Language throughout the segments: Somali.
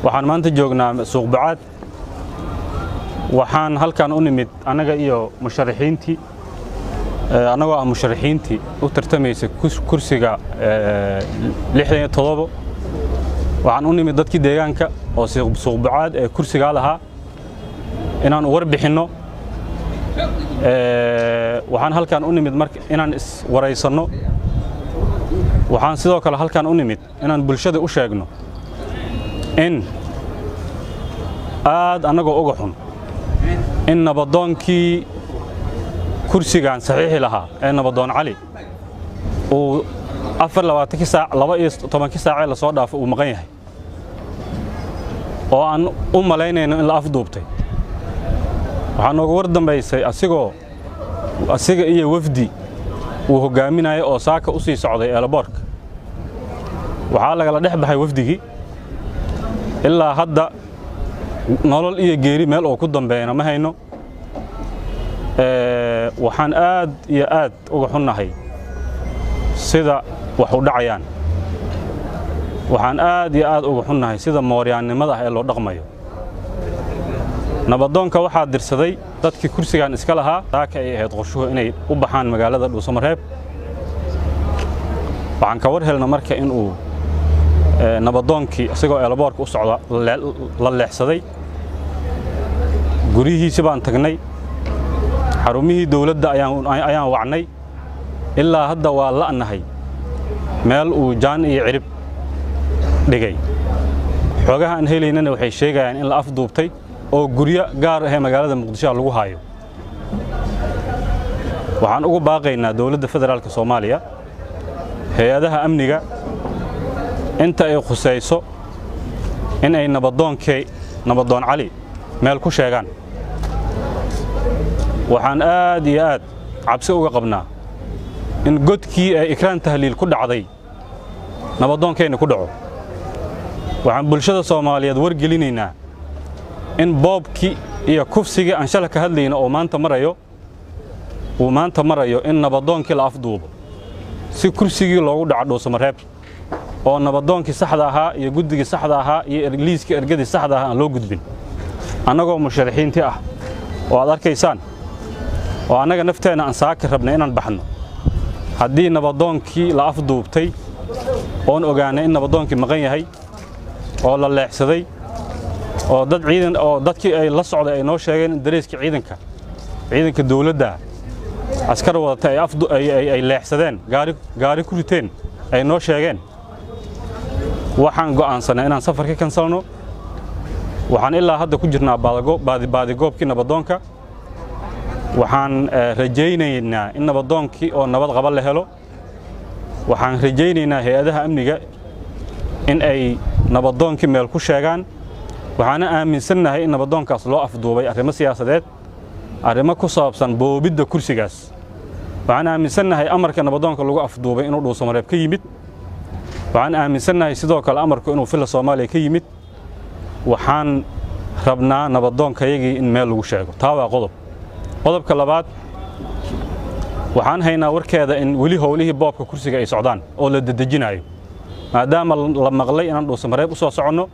waxaan maanta joognaa suuq bacaad waxaan halkan u nimid anaga iyo musharaxiintii anagoo ah musharaxiintii u tartamaysa kursiga 67 waxaan u nimid dadkii deegaanka oo suuq bacaad ee kursiga lahaa inaan warbixino waxaan halkan u nimid marka inaan is wareysano waxaan sidoo kale halkan u nimid inaan bulshada u sheegno in aad anagoo uga xun in nabadoonkii kursigan saxiixi lahaa ee nabadoon cali uu 24 saac 12 saac la soo dhaafo uu maqan yahay oo aan u malaynayno in la afduubtay waxaan nooga war dambeysay asiga iyo wafdi uu hogaaminayo oo saaka u sii socday eelaboorka waxaa lagala dhex baxay wafdigii ilaa hadda nolol iyo geeri meel oo ku dambeeyna ma hayno waxaan aad iyo aad uga xunnahay sida wax u dhacayaan waxaan aad iyo aad uga xunnahay sida mooryaannimada ee loo dhaqmayo nabadoonka waxaa dirsaday dadkii kursigan iska lahaa saaka ay ahayd qorshuhu inay u baxaan magaalada Dhuusamareeb waxaan ka war helna marka in uu nabadoonkii asagoo eelaboorka u socda la leexsaday gurihiisa baan tagnay xarumihii dawladda ayaan wacnay ilaa hadda waa la'nahay meel uu jaan iyo cirib dhigay xogaha aan helaynana waxay sheegayaan in la afduubtay oo guryo gaar ah ee magaalada Muqdisho lagu haayo waxaan ugu baaqaynaa dawladda federaalka Soomaaliya hay'adaha amniga inta ay khusayso in ay nabadoon cali meel ku sheegaan waxaan aad iyo aad cabsi uga qabnaa in godkii ay ikraan tahliil ku dhacday nabadoonkeenna ku dhaco waxaan bulshada Soomaaliyeed wargelinaynaa in boobkii iyo kufsigii aan shalay ka hadlayna oo maanta marayo in nabadoonkii la afduubo si kursigii loogu dhaco Dhuusamareeb oo nabadoonkii saxda ahaa iyo guddigii saxda ahaa iyo liiskii ergadii saxda ahaa aan loo gudbin anagoo musharaxiintii ah oo aad arkaysaan oo anaga nafteena aan saaka rabnay inaan baxno haddii nabadoonkii la afduubtay oon ogaanay in nabadoonkii maqan yahay oo la leexsaday oo dadkii ay la socday ay noo sheegeen in dareeskii ciidanka dawladda askar wadata ay leexsadeen gaari ku riteen ay noo sheegeen waxaan go'aansanay inaan safarka kansalno waxaan ilaa hadda ku jirnaa baadigoobkii nabadoonka waxaan rajaynaynaa in nabadoonkii oo nabad qaba la helo waxaan rajaynaynaa hay'adaha amniga in ay nabadoonkii meel ku sheegaan waxaana aaminsannahay in nabadoonkaas loo afduubay arrimo siyaasadeed arrimo ku saabsan boobidda kursigaas waxaan aaminsannahay amarka nabadoonka lagu afduubay inuu Dhuusamareeb ka yimid waxaan aaminsannahay sidoo kale amarku inuu filla Soomaaliya ka yimid waxaan rabnaa nabadoonkayagii in meel lagu sheego taa waa qodobka labaad waxaan haynaa warkeeda in weli howlihii boobka kursiga ay socdaan oo la dedejinayo maadaama la maqlay inaan Dhuusamareeb u soo soconno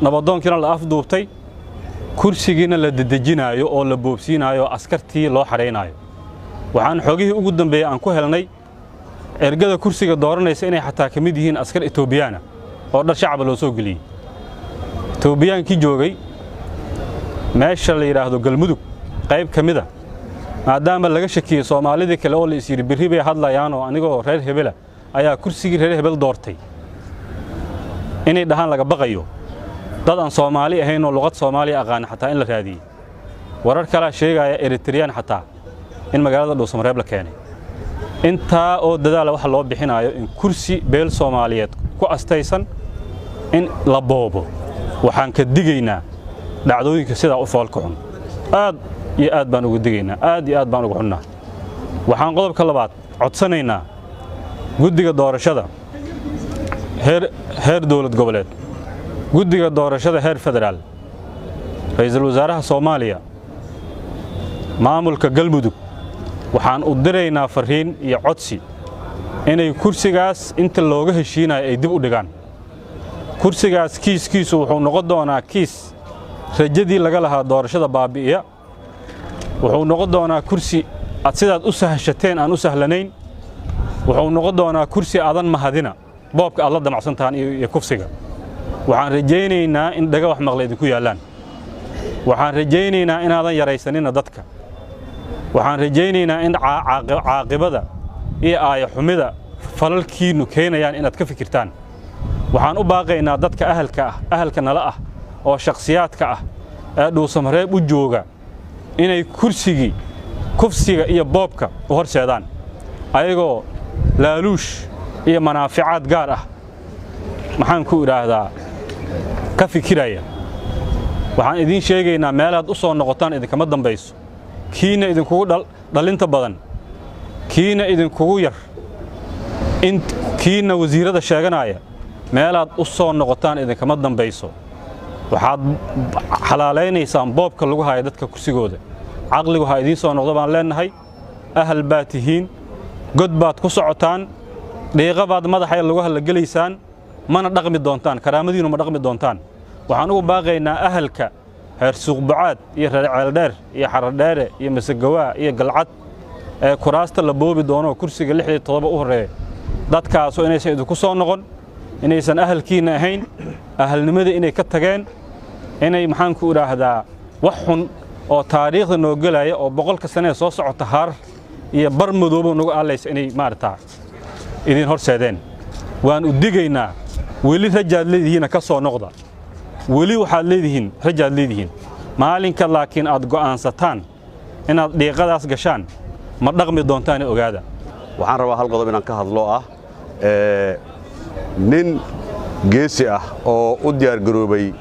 nabadoonkiina la afduubtay kursigiina la dedejinayo oo la boobsiinayo askartii loo xareynayo waxaan xogihii ugu dambeeyay aan ku helnay ergada kursiga dooranaysa inay xataa ka mid yihiin askar Etoobiyaan oo dhar shacab loo soo galiyay Etoobiyaankii joogay meesha la yiraahdo Galmudug qayb kamida maadaama laga shakiyay Soomaalida kale oo la isiri birri bay hadlayaan oo anigoo reer Hebel ayaa kursigii reer Hebel doortay inay dhahan laga baqayo dad aan Soomaali ahayn oo luqad Soomaali aqaan xataa in la raadiyay warar kala sheegaya Eritrean xataa in magaalada Dhuusamareeb la keenay inta oo dadaal wax loo bixinayo in kursi beel Soomaaliyeed ku astaysan in la boobo waxaan ka digaynaa dhacdooyinka sida u foolka xun aad iyo aad baan ugu digaynaa aad iyo aad baan ugu xunnaa waxaan qodobka labaad codsanaynaa guddiga doorashada heer dawlad goboleed guddiga doorashada heer federaal ra'iisul wasaaraha Soomaaliya maamulka Galmudug waxaan u diraynaa fariin iyo codsi inay kursigaas inta looga heshiinayo ay dib u dhigaan kursigaas kiiskiisu wuxuu noqon doonaa kiis rajadii laga lahaa doorashada baabi'iya wuxuu noqon doonaa kursi aad sidaad u sahashateen aan u sahlanayn wuxuu noqon doonaa kursi aadan mahadina boobka aad la damacsantaan iyo kufsiga waxaan rajaynaynaa in dhaga wax maqla idinku yaallaan waxaan rajaynaynaa inaadan yaraysanina dadka waxaan rajaynaynaa in caaqibada iyo aaya xumida falalkiinnu keenayaan inaad ka fikirtaan waxaan u baaqaynaa dadka ahalka nala ah oo shakhsiyaadka ah ee dhuusamareeb u jooga inay kursigii kufsiga iyo boobka u horseedaan ayagoo laaluush iyo manaaficaad gaar ah maxaan ku idhaahdaa ka fikiraya waxaan idiin sheegaynaa meelaad u soo noqotaan idinkama dambayso kiina idinkugu dhalinta badan kiina idinkugu yar kiina wasiirada sheeganaya meelaad u soo noqotaan idinkama dambayso waxaad xalaalaynaysaan boobka lagu haya dadka kursigooda caqligu ha idiin soo noqdo baan leenahay ahal baad tihiin god baad ku socotaan dhiiqa baad madaxa lagu halagelaysaan mana dhaqmi doontaan karaamadiinu ma dhaqmi doontaan waxaan ugu baaqaynaa ahalka heer suuqbacaad iyo reer ceeldheer iyo xaradheere iyo masagawaa iyo galcad ee kuraasta la boobi doono kursiga 67 u horeeya dadkaasoo inaysan idinku soo noqon inaysan ahalkiina ahayn ahalnimada inay ka tageen inay maxaan ku idhaahdaa wax xun oo taariikhda noo galaya oo boqolka sano soo socota har iyo bar madoobo nagu aalaysa inay maartaa idin horseedeen waan u digaynaa weli rajaad leedihiin ka soo noqda weli waxaad leedihiin rajaad leedihiin maalinka laakiin aad go'aansataan inaad dhiiqadaas gashaan ma dhaqmi doontaan ogaada waxaan rabaa hal qodob inaan ka hadlo ah nin geesi ah oo u diyaar garoobay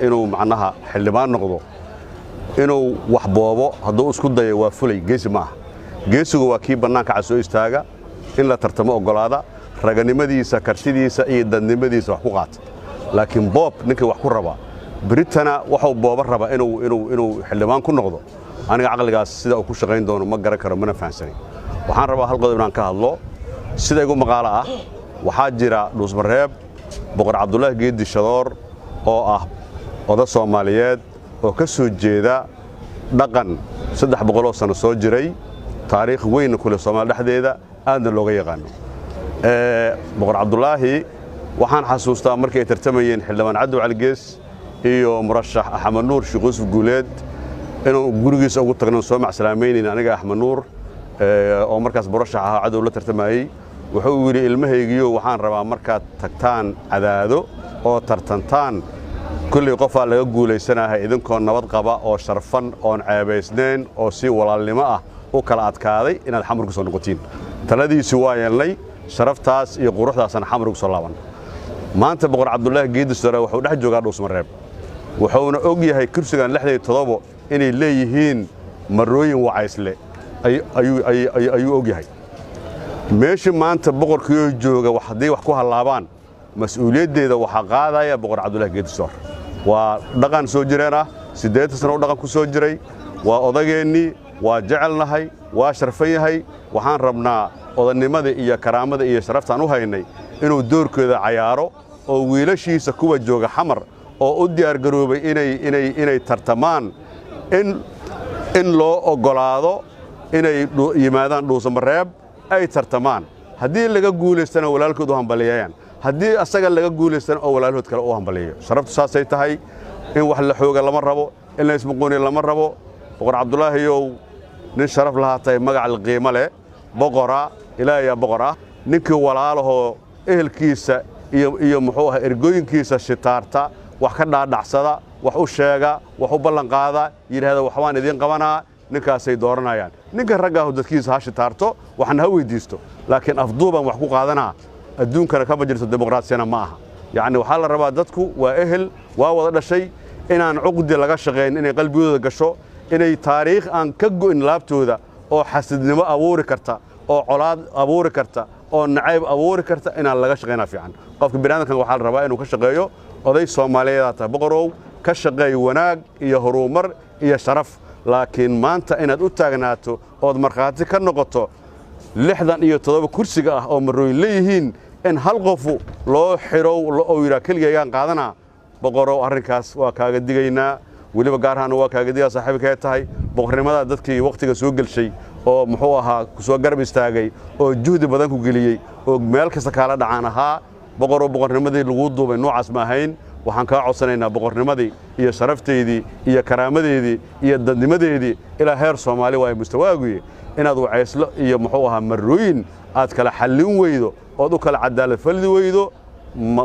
inuu macnaha xildhibaan noqdo inuu wax boobo hadduu isku dayo waa fulay geesi ma aha geesigu waa kii bannaanka cad soo istaaga in la tartamo oggolaada raganimadiisa kartidiisa iyo dadnimadiisa wax ku qaata laakiin boob ninkii wax ku raba britana waxuu booba raba inuu xildhibaan ku noqdo aniga caqligaas sida uu ku shaqayn doono ma garan karo mana fahansanin waxaan rabaa hal qodob inaan ka hadlo sida igu maqaalo ah waxaa jira dhuusmareeb boqor cabdullaahi geedi shadoor oo ah oda Soomaaliyeed oo ka soo jeeda dhaqan 300 sano soo jiray taariikh weyn ku leh Soomaaliya dhexdeeda aadna looga yaqaan boqor cabdullaahi waxaan xasuustaa markay tartamayeen xildhibaan Cabdi Cali Gees iyo murashax Axmed Nuur Sheekh Yuusuf Guuleed inuu gurigiisa ugu tagno soo macsalaameeyeen aniga Axmed Nuur oo markaas murashax ah cadow la tartamayay wuxuu yiri ilmahaygiyo waxaan rabaa markaad tagtaan cadaado oo tartantaan kulli qofa laga guuleysanahay idinkoo nabad qaba oo sharfan oo ceebaysneen oo si walaalnimo ah u kala adkaaday inaad xamar ku soo noqotiin taladiisi waa yeelnay sharaftaas iyo quruxdaasna xamar ku soo laaban maanta boqor cabdullaahi geedi sare wuxuu dhex joogaa dhuusmareeb wuxuuna og yahay kursigan 67 inay leeyihiin marooyin wacaysle ayuu og yahay meeshii maanta boqorkii jooga wax hadii wax ku halaabaan mas'uuliyadeeda waxa qaadaya boqor cabdullaahi geedi sare waa dhaqan soo jireen ah 8 sano dhaqan ku soo jiray waa odageeni waa jecelnahay waa sharfan yahay waxaan rabnaa odanimada iyo karaamada iyo sharaftaan u haynay inuu doorkooda cayaaro oo wiilashiisa kuwa jooga xamar oo u diyaar garoobay inay tartamaan in loo ogolaado inay yimaadaan dhuusamareeb ay tartamaan haddii laga guuleystana walaalkood u hambaliyeeyaan haddii asaga laga guuleystana oo walaalhood kale u hambaliyeeyo sharaftu saasay tahay in wax la xooga lama rabo in la ismuqooni lama rabo boqor cabdullaahi yow nin sharaf lahaatay magac qiimo leh boqora ilaahay boqora ninkii walaalaho ehelkiisa iyo muxuu ahaa ergooyinkiisa shitaarta wax ka dhaadhacsada wax u sheega wax u ballan qaada yiraahdo wax waan idin qabanaa ninkaasay dooranayaan ninka ragga ah dadkiisa ha shitaarto waxna ha weydiisto laakiin afduuban wax ku qaadanaa adduunkana ka bajirto dimuqraadiyana ma aha yaani waxa la rabaa dadku waa ehel waa wada dhashay inaan cuqdi laga shaqeyn inay qalbigooda gasho inay taariikh aan ka go'in laabtooda oo xasidnimo abuuri karta oo colaad abuuri karta oo nacayb abuuri karta inaan laga shaqeynaa fiican qofka bini'aadamka waxa la rabaa inuu ka shaqeeyo oday Soomaaliyeed ta boqorow ka shaqeey wanaag iyo horumar iyo sharaf laakiin maanta inaad u taagnaato oo marxaati ka noqoto 67 kursiga ah oo marooyin leeyihiin in hal qofu loo xiro oo yira kaliya qaadana boqorow arrinkaas waa kaaga digaynaa waliba gaar ahaan waa kaaga digaa saaxiibkay tahay boqornimada dadkii waqtiga soo galshay oo muxuu ahaa ku soo garab istaagay oo juhdi badan ku geliyay oo meel kasta kala dhacaan ahaa boqornimadii lagu duubay noocaas ma ahayn waxaan ka codsanaynaa boqornimadii iyo sharafteedii iyo karaamadeedii iyo dadnimadeedii ilaa heer Soomaali waa mustawaagu inaad waceyslo iyo muxuu ahaa marooyin aad kala xallin weydo oo u kala cadaalad faldi weydo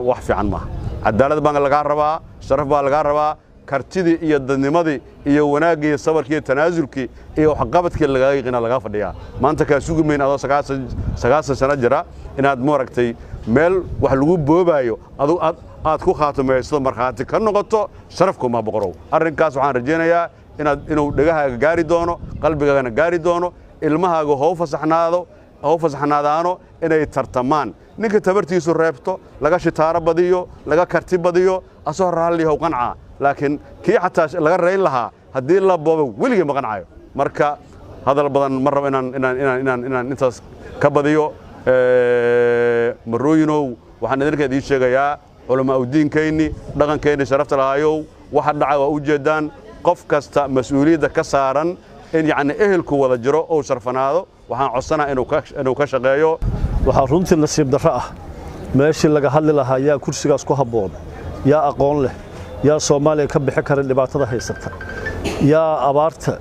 wax fiican ma cadaalad baan laga rabaa sharaf baa laga rabaa kartidii iyo dadnimadii iyo wanaagii iyo sabarkii tanaasulkii iyo waxqabadkii laga yaqaan laga fadhiyaa maanta ka sugumeyn adoo 9 sano jira inaad mooragtay meel wax lagu boobayo aad ku khaatameyso marxaati ka noqoto sharafku ma boqorow arrinkaas waxaan rajaynayaa inuu dhagahaaga gaari doono qalbigaaga gaari doono ilmahaaga hoo fasaxnaadaano inay tartamaan ninka tabartiisu reebto laga shitaaro badiyo laga karti badiyo asoo raalli oo qanca laakiin kii xataa laga reyn lahaa hadii la boobo wiliga ma qancayo marka hadal badan mar rabo inaan intaas ka badiyo marooyinow waxaan idinka sheegayaa culama u diinkeenni dhaqankeeni sharafta lahaayow waxa dhacay waa u jeedaan qof kasta mas'uuliyadda ka saaran in yaani ehelku wada jiro oo sharfanaado waxaan codsanaa inuu ka shaqeeyo waxa runtii nasiib darro ah meeshii laga hadli lahaa yaa kursigaas ku haboon yaa aqoon leh yaa Soomaaliya ka bixi kara dhibaatada haysata yaa abaarta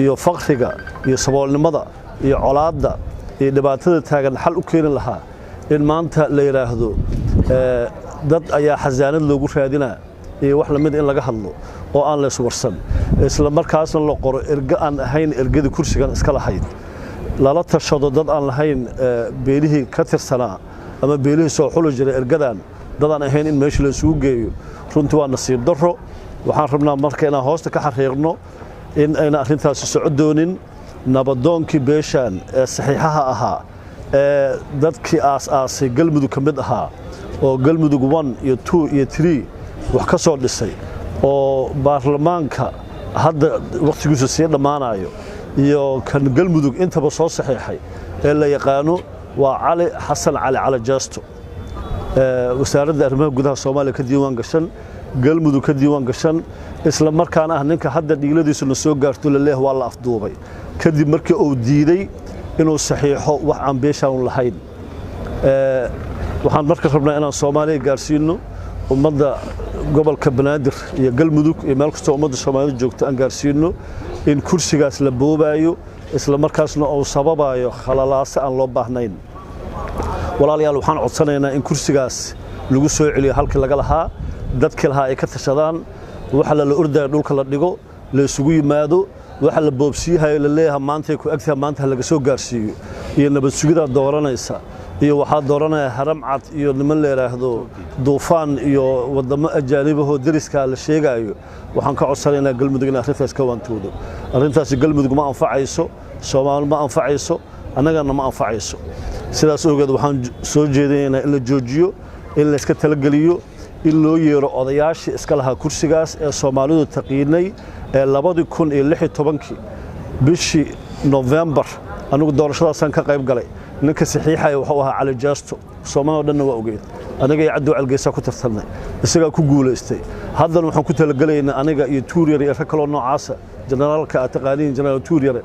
iyo faqriga iyo saboolnimada iyo colaadda iyo dhibaatada taagan xal u keenin lahaa in maanta la yiraahdo dad ayaa xasaanad loogu raadinaa iyo wax la mid in laga hadlo oo aan la iswarsan isla markaasna la qoro erga aan ahayn ergada kursigan iska lahayd lala tashado dad aan lahayn beelihii ka tirsanaa ama beelihii soo xulu jiray ergadan dad aan ahayn in meesha la isugu geeyo runtii waa nasiib darro waxaan rabnaa marka inaan hoosta ka xariiqno in ayna arrintaasi socodoonin nabadoonkii beeshan ee saxiixaha ahaa ee dadkii aas-aasay galmudug ka mid ahaa oo galmudug 1 iyo 2 iyo 3 wax ka soo dhisay oo baarlamaanka hadda waqtigiisu sii dhamaanayo iyo kan galmudug intaba soo saxiixay ee la yaqaano waa Cali Xasan Cali Jaasto wasaaradda arrimaha gudaha Soomaaliya ka diiwaan gashan galmudug ka diiwaan gashan isla markaana ah ninka hadda dhiiladiisu la soo gaarto la leeyahay waa la afduubay kadib markii uu diiday inuu saxiixo wax aan beeshaan lahayn waxaan marka rabnaa inaan Soomaaliya gaarsiino ummadda gobolka Banaadir iyo galmudug iyo meel kasta ummadda Soomaaliya joogto aan gaarsiino in kursigaas la boobayo isla markaasna uu sababayo khalalaas aan loo baahnayn walaalayaal waxaan codsanaynaa in kursigaas lagu soo celiyo halkii laga lahaa dadkii lahaa ay ka tashadaan waxa la ordayo dhulka la dhigo la isugu yimaado waxa la boobsiyahay la leeyahay maanta ku agtaa maanta laga soo gaarsiiyo iyo nabad sugida dooranaysa iyo waxa dooranaya haram cad iyo niman leeraahdo duufaan iyo wadamo ajaanibaho dariska la sheegayo waxaan ka codsanaynaa galmudug in arrintaas ka waantoodo arrintaas galmudug ma anfacayso Soomaali ma anfacayso annagana ma anfacayso sidaas ogeed waxaan soo jeedinaynaa in la joojiyo in la iska talageliyo in loo yeero odayaashii iska lahaa kursigaas ee Soomaalidu taqiinay ee 2016 bishii November anigu doorashadaasaan ka qayb galay ninka saxiixay wuxuu ahaa Cali Jaasto Soomaaliya dhanna waa ogeed aniga iyo Cabdi Algeesa ku tartanay isaga ku guuleystay haddana waxaan ku talagalaynaa aniga iyo Tuuriyare iyo rag kale noocaas generaalka taqaaniin generaal Tuuriyare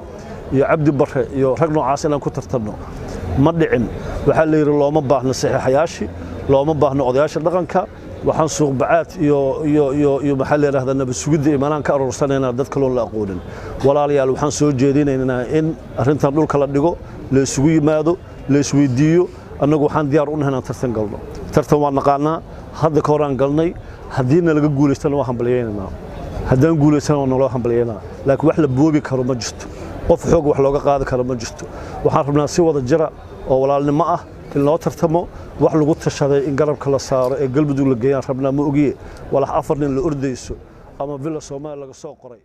iyo Cabdi Barre iyo rag noocaas inaan ku tartanno ma dhicin waxa la yiri looma baahna saxiixayaashii looma baahna odayaasha dhaqanka waxaan suuq bacaad iyo maxaa la yiraahdaa nabad sugidda iimaanaan ka aroorsanayna dad kale oo la aqoonin walaalayaal waxaan soo jeedinaynaa in arrintan dhulka la dhigo la isugu yimaado la isweydiiyo annagu waxaan diyaar u nahay inaan tartan galno tartan waan naqaanaa hadda ka horaan galnay haddiina laga guuleystana waan hambalyeynaa haddaan guuleystana waan noo hambalyeynaa laakiin wax la boobi karo ma jirto qof xoog wax looga qaadi karo ma jirto waxaan rabnaa si wada jira oo walaalnimo ah in loo tartamo wax lagu tashaday in garabka la saaro ee galmudug la geeyaan rabnaa ma ogiye walax afar nin la ordayso ama villa Soomaaliya laga soo qoray